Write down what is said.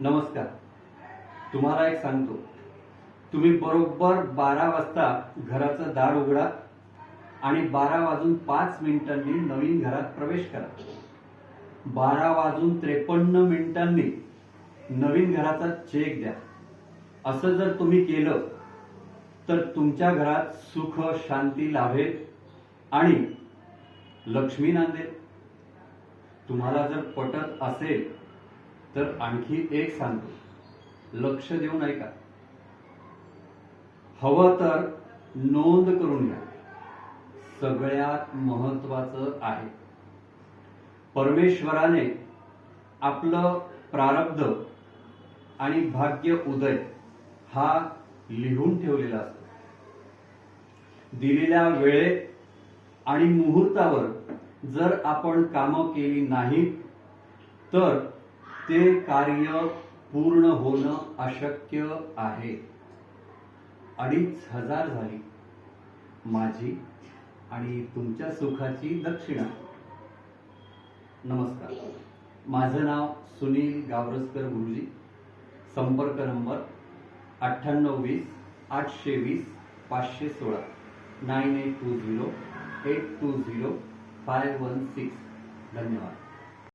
नमस्कार. तुम्हाला एक सांगतो, तुम्ही बरोबर 12 वाजता घराचं दार उघडा आणि 12 वाजून 5 मिनिटांनी नवीन घरात प्रवेश करा. 12 वाजून 53 मिनिटांनी नवीन घराचा चेक द्या. असं जर तुम्ही केलं तर तुमच्या घरात सुख शांती लाभेल आणि लक्ष्मी नांदेल. तुम्हाला जर पटत असेल तर आणखी एक सांगतो, लक्ष देऊन ऐका. हवं तर नोंद करून घ्या. सगळ्यात महत्वाचं आहे, परमेश्वराने आपलं प्रारब्ध आणि भाग्य उदय हा लिहून ठेवलेला असतो. दिलेल्या वेळेत आणि मुहूर्तावर जर आपण कामं केली नाहीत तर ते कार्य पूर्ण होणं अशक्य आहे. 2500 झाली माझी आणि तुमच्या सुखाची दक्षिणा. नमस्कार. माझं नाव सुनील गावरसकर गुरुजी. संपर्क नंबर 9820 820 516 9820 820 516. धन्यवाद.